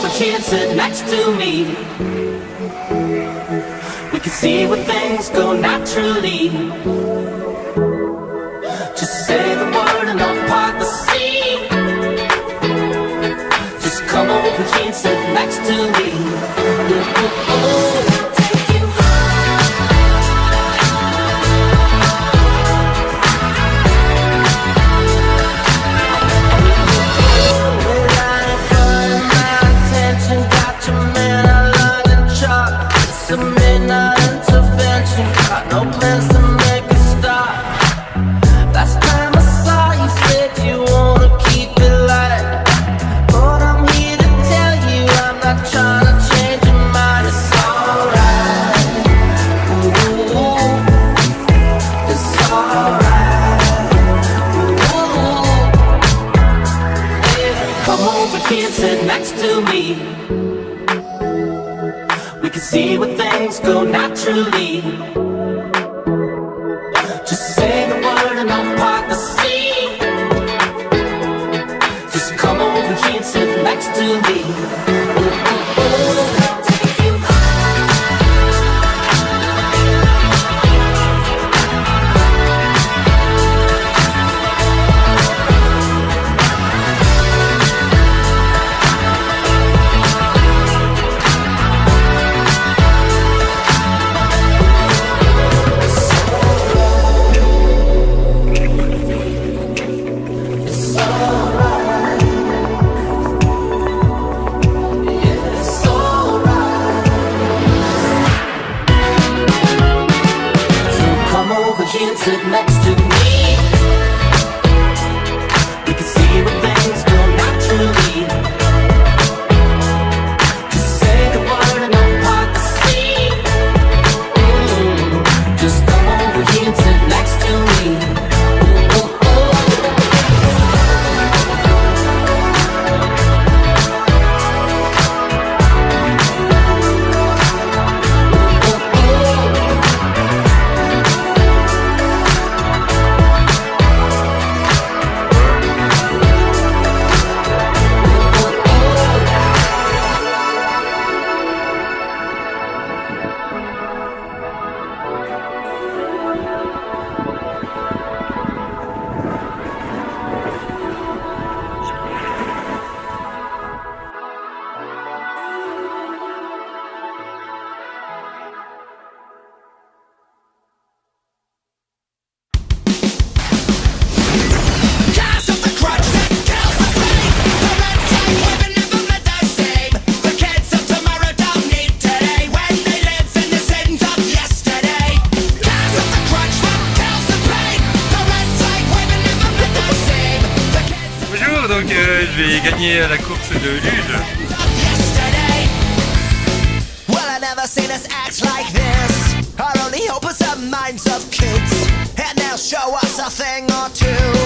over here and sit next to me. We can see where things go naturally. Just say the word and I'll part the sea. Just come over here and sit next to me. Take you no plans to make it stop. Last time I saw you said you wanna keep it light, but I'm here to tell you I'm not trying to change your mind. It's alright, ooh, it's alright, ooh, yeah. Come over here and sit next to me. We can see where things go naturally. Just say the word and I'll part the sea. Just come over here and sit next to me. Take you and sit next to me. We can see where things go naturally. Just say the word and I'll part the sea. Just come over here and sit next to me. Je vais gagner la course de luge. Well, I never seen us act like this. Our only hope is the minds of kids. And they'll show us a thing or two.